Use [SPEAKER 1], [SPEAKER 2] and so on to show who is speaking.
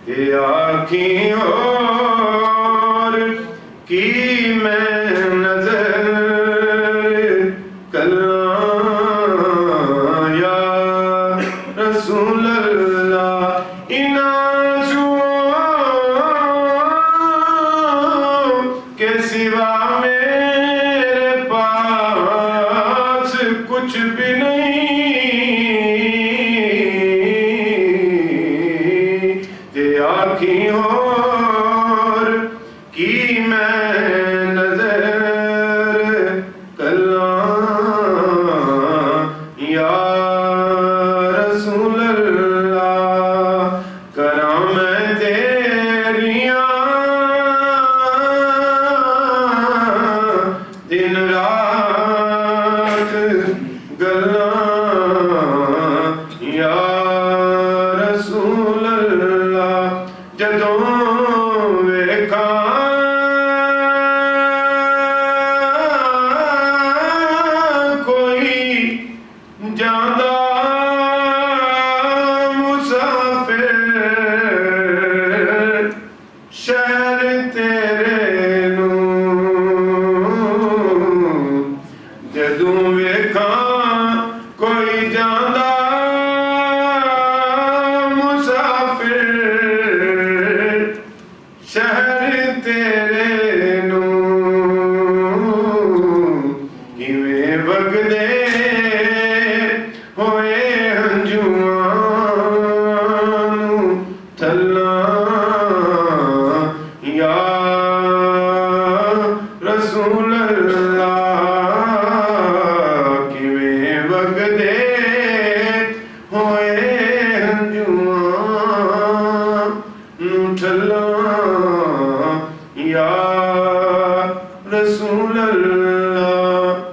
[SPEAKER 1] कि आँखी और की मैं नजर कल्ला या रसूल अल्लाह। इन आँसुओं के सिवा मेरे पास कुछ भी नहीं। कि आँखी और की मैं नजर कल्ला या रसूल अल्लाह। करा मैं तेरियां दिन रात गल्लां या रसूल अल्लाह। जदों वेखा कोई जांदा मुसाफिर शहर तेरे नूं। जदों वेखा कोई जांदा मुसाफिर शहर तेरे नूं। किवें वगदे होए हंजुआं नूं थल्लां या रसूल अल्लाह। किवें वगदे होए हंजुआं नूं थल्लां या रसूल अल्लाह।